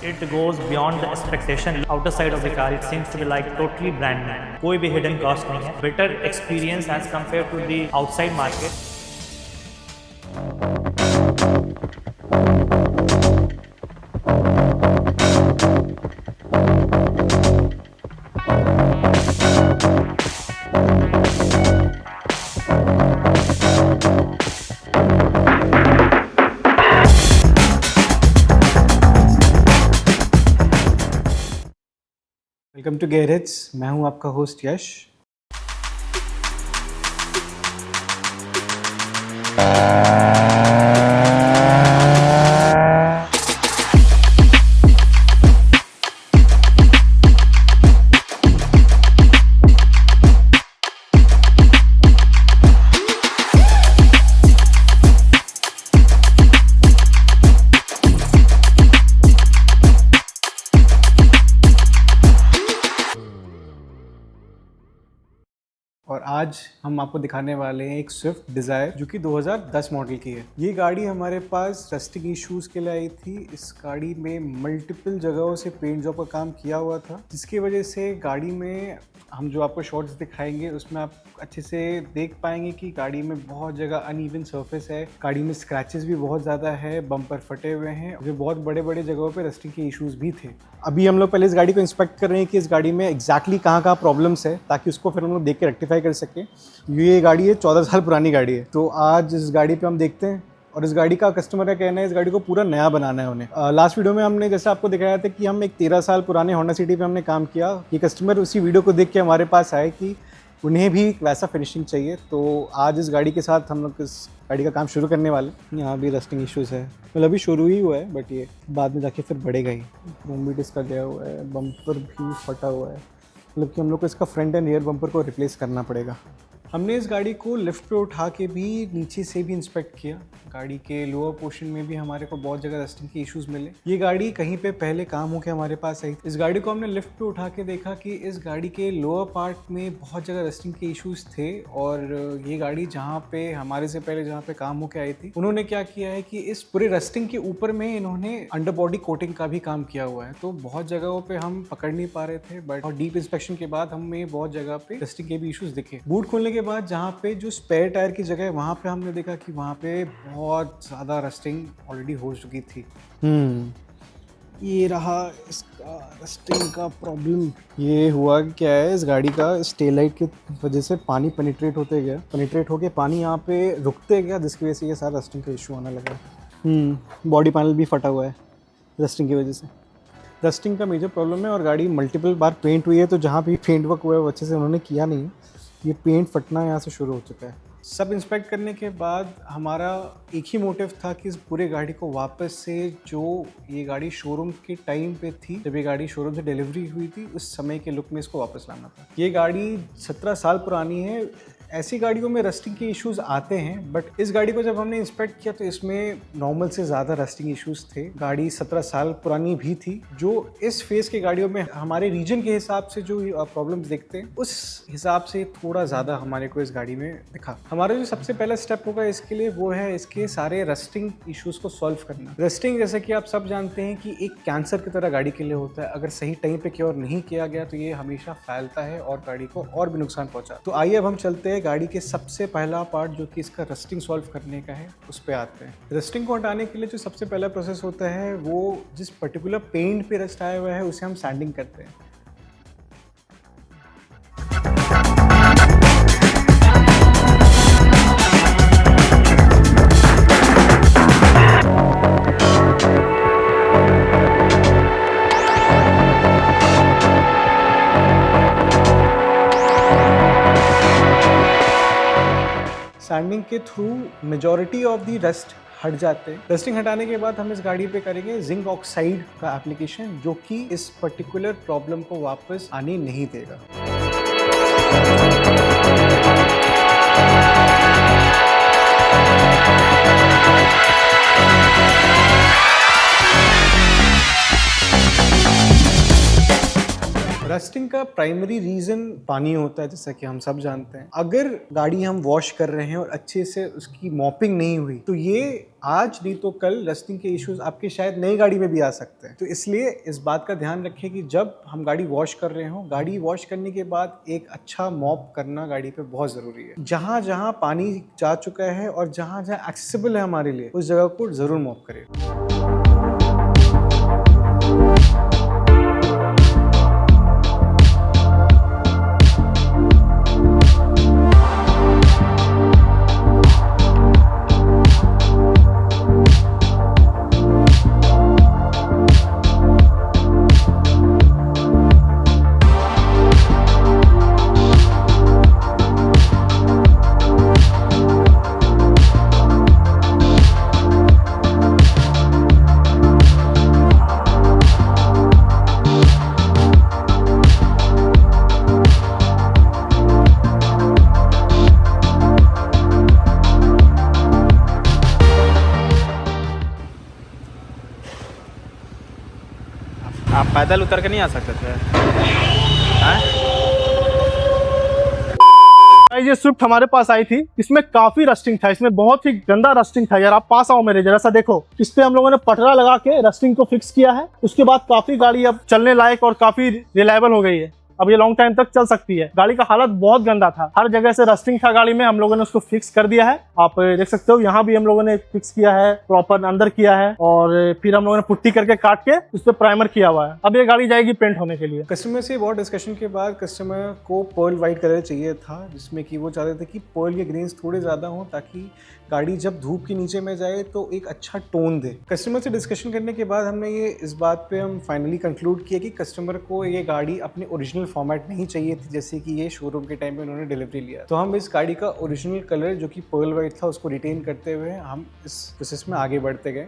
It goes beyond the expectation. Outer side of the car, it seems to be like totally brand new. कोई भी hidden cost नहीं है. Better experience as compared to the outside market. Welcome to Gearheads. मैं हूं आपका host यश। और आज हम आपको दिखाने वाले हैं एक स्विफ्ट डिज़ायर जो कि 2010 मॉडल की है। ये गाड़ी हमारे पास रस्टिंग इश्यूज़ के लिए आई थी। इस गाड़ी में मल्टीपल जगहों से पेंट जॉब का काम किया हुआ था, जिसकी वजह से गाड़ी में हम जो आपको शॉट्स दिखाएंगे उसमें आप अच्छे से देख पाएंगे कि गाड़ी में बहुत जगह अनइवन सरफेस है, गाड़ी में स्क्रैचेस भी बहुत ज़्यादा है, बम्पर फटे हुए हैं, जो बहुत बड़े बड़े जगहों पे रस्टिंग के इश्यूज़ भी थे। अभी हम लोग पहले इस गाड़ी को इंस्पेक्ट कर रहे हैं कि इस गाड़ी में एग्जैक्टली कहाँ प्रॉब्लम्स है, ताकि उसको फिर हम लोग देख के रेक्टिफाई कर सकें। ये गाड़ी है 14 साल पुरानी गाड़ी है, तो आज इस गाड़ी पे हम देखते हैं। और इस गाड़ी का कस्टमर का कहना है इस गाड़ी को पूरा नया बनाना है उन्हें। लास्ट वीडियो में हमने जैसे आपको दिखाया था कि हम एक 13 साल पुराने होंडा सिटी पे हमने काम किया। ये कस्टमर उसी वीडियो को देख के हमारे पास आए कि उन्हें भी वैसा फिनिशिंग चाहिए। तो आज इस गाड़ी के साथ हम लोग इस गाड़ी का काम शुरू करने वाले। यहाँ भी रस्टिंग इश्यूज़ है, मतलब अभी शुरू ही हुआ है, बट ये बाद में जाके फिर बढ़ेगा ही। रूम भी इसका गया हुआ है, बम्पर भी फटा हुआ है, मतलब कि हम लोग को इसका फ्रंट एंड रियर बम्पर को रिप्लेस करना पड़ेगा। हमने इस गाड़ी को लिफ्ट पे उठा के भी नीचे से भी इंस्पेक्ट किया। गाड़ी के लोअर पोर्शन में भी हमारे को बहुत जगह रस्टिंग के इश्यूज़ मिले। ये गाड़ी कहीं पे पहले काम होकर हमारे पास आई। इस गाड़ी को हमने लिफ्ट पे उठा के देखा कि इस गाड़ी के लोअर पार्ट में बहुत जगह रस्टिंग के इश्यूज़ थे। और ये गाड़ी जहाँ पे हमारे से पहले जहाँ पे काम होकर आई थी, उन्होंने क्या किया है कि इस पूरे रस्टिंग के ऊपर में इन्होंने अंडर बॉडी कोटिंग का भी काम किया हुआ है। तो बहुत जगहों पर हम पकड़ नहीं पा रहे थे, बट और डीप इंस्पेक्शन के बाद हमें बहुत जगह पे रस्टिंग के भी इश्यूज़ दिखे। बूट खोलने के बाद जहाँ पे जो स्पेयर टायर की जगह है, वहाँ पे हमने देखा कि वहाँ पे बहुत ज़्यादा रस्टिंग ऑलरेडी हो चुकी थी। ये रहा इसका रस्टिंग का प्रॉब्लम। ये हुआ क्या है, इस गाड़ी का टेल लाइट की वजह से पानी पेनिट्रेट होके पानी यहाँ पे रुकते गया, जिसकी वजह से ये सारा रस्टिंग का इशू आने लगा। बॉडी पैनल भी फटा हुआ है रस्टिंग की वजह से। रस्टिंग का मेजर प्रॉब्लम है और गाड़ी मल्टीपल बार पेंट हुई है, तो जहाँ भी पेंट वर्क हुआ है वो अच्छे से उन्होंने किया नहीं है। ये पेंट फटना यहाँ से शुरू हो चुका है। सब इंस्पेक्ट करने के बाद हमारा एक ही मोटिव था कि इस पूरे गाड़ी को वापस से जो ये गाड़ी शोरूम के टाइम पे थी, जब ये गाड़ी शोरूम से डिलीवरी हुई थी, उस समय के लुक में इसको वापस लाना था। ये गाड़ी 17 साल पुरानी है। ऐसी गाड़ियों में रस्टिंग के इश्यूज़ आते हैं, बट इस गाड़ी को जब हमने इंस्पेक्ट किया तो इसमें नॉर्मल से ज़्यादा रस्टिंग इश्यूज़ थे। गाड़ी 17 साल पुरानी भी थी। जो इस फेज़ की गाड़ियों में हमारे रीजन के हिसाब से जो प्रॉब्लम्स देखते हैं, उस हिसाब से थोड़ा ज़्यादा हमारे को इस गाड़ी में दिखा। हमारा जो सबसे पहला स्टेप होगा इसके लिए, वो है इसके सारे रस्टिंग इश्यूज़ को सॉल्व करना। रस्टिंग जैसे कि आप सब जानते हैं कि एक कैंसर की तरह गाड़ी के लिए होता है। अगर सही टाइम पे क्योर नहीं किया गया तो ये हमेशा फैलता है और गाड़ी को और भी नुकसान पहुंचा। तो आइए अब हम चलते हैं गाड़ी के सबसे पहला पार्ट, जो कि इसका रस्टिंग सॉल्व करने का है, उस पे आते हैं। रस्टिंग को हटाने के लिए जो सबसे पहला प्रोसेस होता है, वो जिस पर्टिकुलर पेंट पे रस्ट आया हुआ है उसे हम सैंडिंग करते हैं। सैंडिंग के through majority of the rust हट जाते हैं। रस्टिंग हटाने के बाद हम इस गाड़ी पे करेंगे जिंक ऑक्साइड का एप्लीकेशन, जो कि इस पर्टिकुलर प्रॉब्लम को वापस आने नहीं देगा। रस्टिंग का प्राइमरी रीजन पानी होता है, जैसा कि हम सब जानते हैं। अगर गाड़ी हम वॉश कर रहे हैं और अच्छे से उसकी मॉपिंग नहीं हुई तो ये आज नहीं तो कल रस्टिंग के इश्यूज आपके शायद नई गाड़ी में भी आ सकते हैं। तो इसलिए इस बात का ध्यान रखें कि जब हम गाड़ी वॉश कर रहे हो, गाड़ी वॉश करने के बाद एक अच्छा मॉप करना गाड़ी पे बहुत ज़रूरी है। जहाँ जहाँ पानी जा चुका है और जहाँ जहाँ एक्सेसिबल है हमारे लिए, उस जगह को ज़रूर मॉप करें। आप पैदल उतर के नहीं आ सकते थे? हैं? ये स्विफ्ट हमारे पास आई थी, इसमें काफी रस्टिंग था, इसमें बहुत ही गंदा रस्टिंग था यार। आप पास आओ मेरे, जरा सा देखो। इस पे हम लोगों ने पटरा लगा के रस्टिंग को फिक्स किया है। उसके बाद काफी गाड़ी अब चलने लायक और काफी रिलायबल हो गई है। अब ये लॉन्ग टाइम तक चल सकती है। गाड़ी का हालत बहुत गंदा था, हर जगह से रस्टिंग था गाड़ी में। हम लोगों ने उसको फिक्स कर दिया है, आप देख सकते हो। यहाँ भी हम लोगों ने फिक्स किया है, प्रॉपर अंदर किया है, और फिर हम लोगों ने पुट्टी करके काट के उस पर प्राइमर किया हुआ है। अब ये गाड़ी जाएगी पेंट होने के लिए। कस्टमर से बहुत डिस्कशन के बाद कस्टमर को पर्ल वाइट कलर चाहिए था, जिसमें कि वो चाहते थे कि पर्ल के ग्रेन्स थोड़े ज़्यादा हों ताकि गाड़ी जब धूप के नीचे में जाए तो एक अच्छा टोन दे। कस्टमर से डिस्कशन करने के बाद हमने ये इस बात पे हम फाइनली कंक्लूड किया कि कस्टमर को ये गाड़ी अपने ओरिजिनल फॉर्मेट नहीं चाहिए थी, जैसे कि ये शोरूम के टाइम पे उन्होंने डिलीवरी लिया। तो हम इस गाड़ी का ओरिजिनल कलर जो कि पर्ल वाइट था उसको रिटेन करते हुए हम इस प्रोसेस में आगे बढ़ते गए।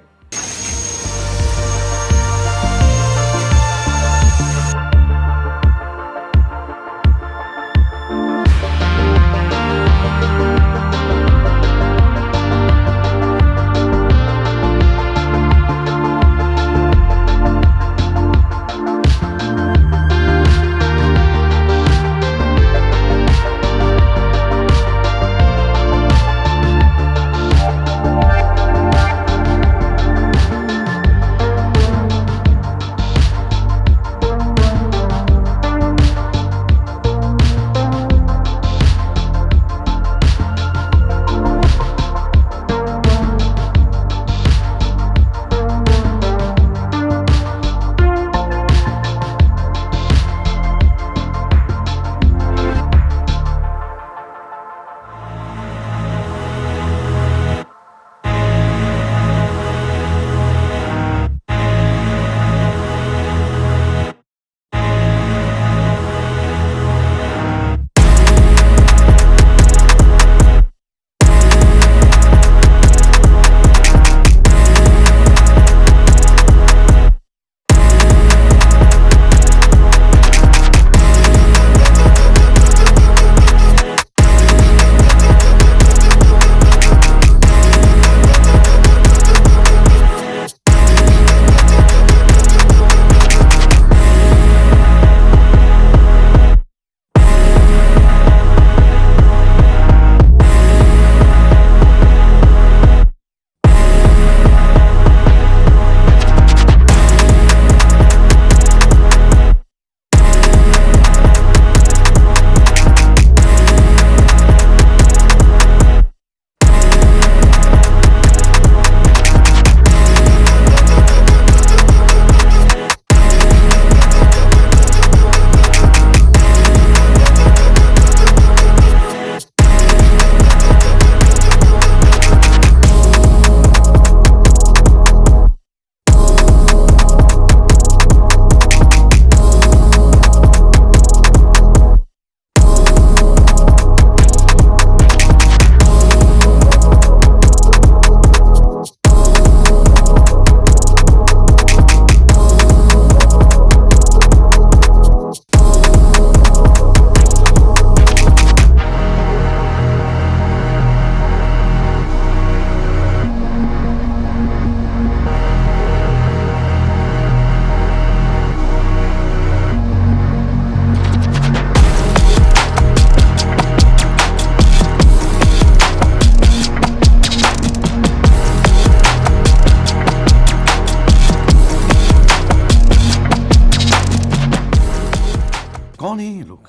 कौन है ये लोग?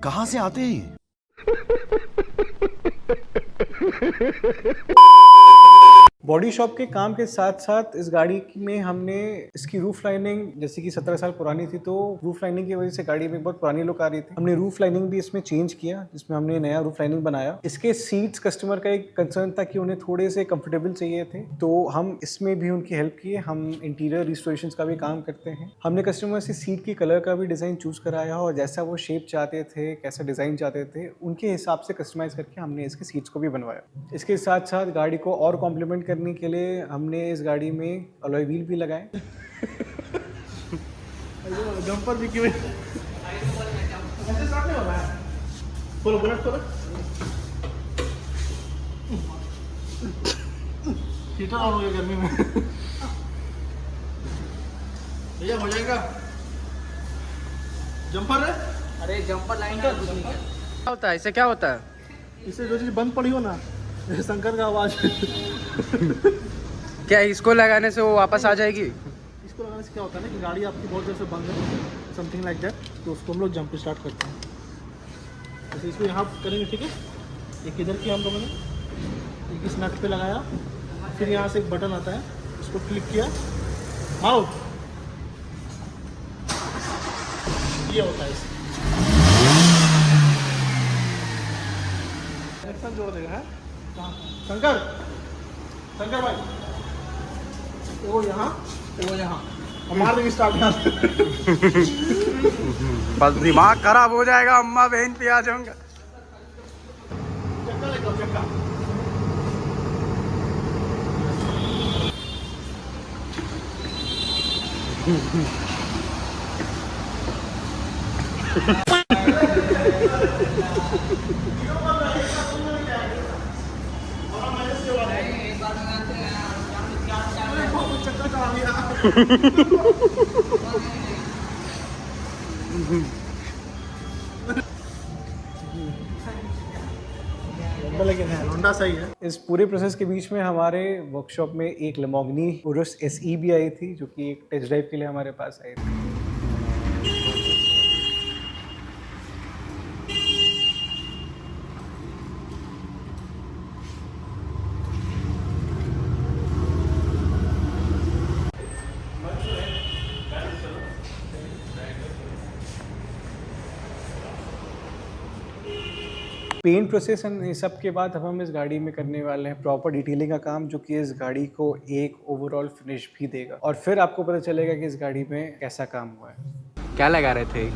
कहां से आते हैं ये? बॉडी शॉप के काम के साथ साथ इस गाड़ी में हमने इसकी रूफ लाइनिंग, जैसे कि 17 साल पुरानी थी तो रूफ लाइनिंग की वजह से गाड़ी में बहुत पुरानी लुक आ रही थी। हमने रूफ लाइनिंग भी इसमें चेंज किया, जिसमें हमने नया रूफ लाइनिंग बनाया। इसके सीट्स, कस्टमर का एक कंसर्न था कि उन्हें थोड़े से कंफर्टेबल चाहिए थे, तो हम इसमें भी उनकी हेल्प किए। हम इंटीरियर रिस्टोरेशन का भी काम करते हैं। हमने कस्टमर से सीट की कलर का भी डिज़ाइन चूज कराया और जैसा वो शेप चाहते थे, कैसा डिज़ाइन चाहते थे, उनके हिसाब से कस्टमाइज करके हमने इसके सीट्स को भी बनवाया। इसके साथ साथ गाड़ी को और कॉम्प्लीमेंट करने के लिए हमने इस गाड़ी में अलॉय व्हील भी लगाए। जंपर भी क्यों ऐसे स्टार्ट नहीं हो रहा है? खोलो बोनट खोलो। हीटर ऑन हो गया गर्मी में। भैया हो जाएगा जंपर है? अरे जंपर लाइन का कुछ नहीं क्या होता है, इससे क्या होता है? इससे जो चीज़ बंद पड़ी हो ना, शंकर का आवाज़। क्या इसको लगाने से वो वापस आ जाएगी? इसको लगाने से क्या होता है ना कि गाड़ी आपकी बहुत देर से बंद है, समथिंग लाइक दैट, तो उसको हम लोग जंप स्टार्ट करते हैं। जैसे इसको यहाँ करेंगे, ठीक है? एक इधर किया हम लोगों ने, एक इस नट पे लगाया, फिर यहाँ से एक बटन आता है, उसको क्लिक किया, आउट, ये होता है। इसमें जोड़ देगा है शंकर, शंकर भाई, वो यहाँ, वो यहाँ, मार देंगे स्टार्ट। बस दिमाग खराब हो जाएगा, अम्मा बहन पे आ जाऊंगा। चक्का लेकर चक्का। लेकिन है होंडा सही है। इस पूरे प्रोसेस के बीच में हमारे वर्कशॉप में एक लैम्बोर्गिनी उरुस SE भी आई थी, जो कि एक टेस्ट ड्राइव के लिए हमारे पास आई थी। पेंट प्रोसेस ये सब के बाद अब हम इस गाड़ी में करने वाले हैं प्रॉपर डिटेलिंग का काम, जो कि इस गाड़ी को एक ओवरऑल फिनिश भी देगा और फिर आपको पता चलेगा कि इस गाड़ी में कैसा काम हुआ है। क्या लगा रहे थे?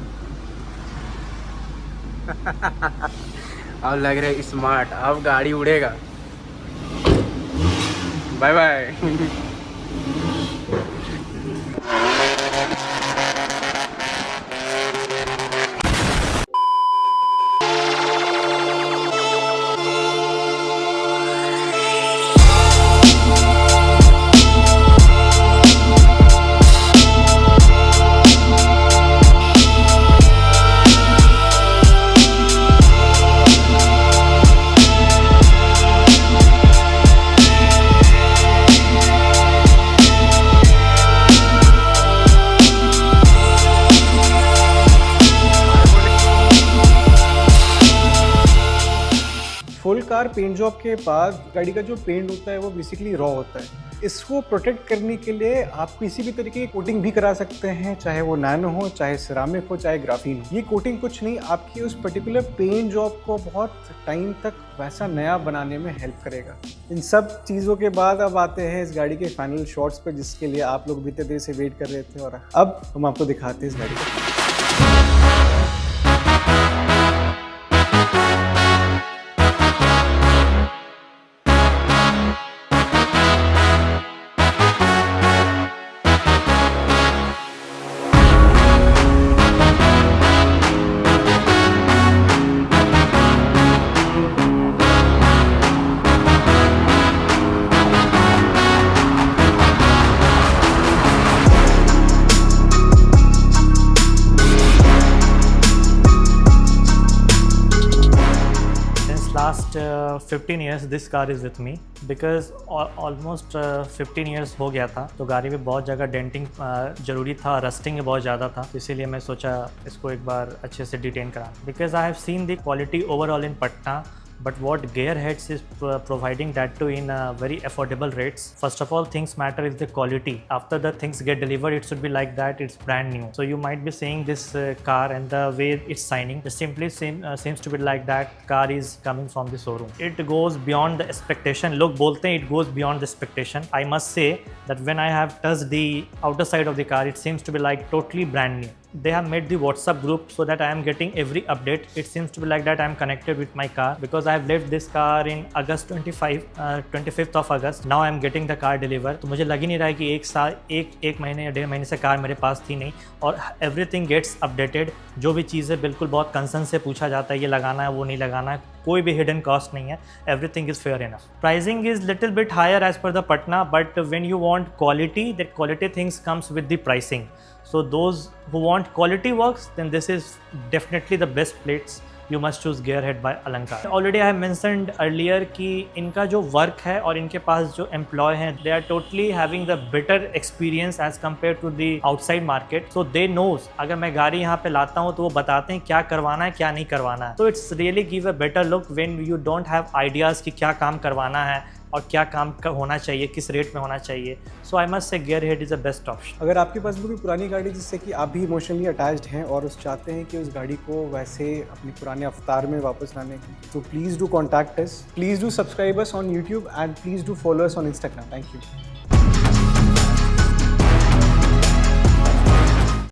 अब लग रहे स्मार्ट, अब गाड़ी उड़ेगा। Bye bye. Full car paint job के बाद गाड़ी का जो पेंट होता है वो बेसिकली रॉ होता है। इसको प्रोटेक्ट करने के लिए आप किसी भी तरीके की कोटिंग भी करा सकते हैं, चाहे वो नैनो हो, चाहे सिरामिक हो, चाहे ग्राफीन हो। ये कोटिंग कुछ नहीं, आपकी उस पर्टिकुलर पेंट जॉब को बहुत टाइम तक वैसा नया बनाने में हेल्प करेगा। इन सब चीज़ों के बाद अब आते हैं इस गाड़ी के फाइनल शॉट्स पे, जिसके लिए आप लोग भी इतने देर से वेट कर रहे थे, और अब हम आपको दिखाते हैं इस गाड़ी को। Last 15 years this car is with me because almost 15 years हो गया था, तो गाड़ी में बहुत जगह डेंटिंग ज़रूरी था, रस्टिंग बहुत ज़्यादा था, इसीलिए मैं सोचा इसको एक बार अच्छे से डिटेन करा. Because I have seen the quality overall in Patna, but what Gearheads is providing that too in very affordable rates. First of all, things matter is the quality. After the things get delivered, it should be like that, it's brand new. So you might be seeing this car and the way it's signing, it simply seems to be like that car is coming from the showroom. It goes beyond the expectation. Log bolte hain it goes beyond the expectation. I must say that when I have touched the outer side of the car, it seems to be like totally brand new. They have made the WhatsApp group so that I am getting every update. It seems to be like that I am connected with my car because I have left this car in August 25th of August. Now I am getting the car delivered. तो मुझे लग ही नहीं रहा है कि एक महीने या 1.5 महीने से कार मेरे पास थी नहीं, और everything gets updated. जो भी चीज़ें बिल्कुल बहुत कंसर्न से पूछा जाता है, ये लगाना है वो नहीं लगाना है, कोई भी हिडन कॉस्ट नहीं है. Everything is fair enough. Pricing is little bit higher as per the Patna, but when you want quality, that quality things comes with the pricing. So those who want quality works, then this is definitely the best plates. You must choose Gearhead by Alankar. Already I have mentioned earlier कि इनका जो work है और इनके पास जो employ हैं, they are totally having the better experience as compared to the outside market. So they knows अगर मैं गाड़ी यहाँ पे लाता हूँ तो वो बताते हैं क्या करवाना है क्या नहीं करवाना है. So it's really give a better look when you don't have ideas कि क्या काम करवाना है और क्या काम होना चाहिए, किस रेट में होना चाहिए. So I must say Gearhead is the best option. अगर आपके पास भी कोई पुरानी गाड़ी जिससे कि आप भी इमोशनली अटैच्ड हैं और उस चाहते हैं कि उस गाड़ी को वैसे अपने पुराने अवतार में वापस लाने की, तो please do contact us, please do subscribe us on YouTube and please do follow us on Instagram. Thank you.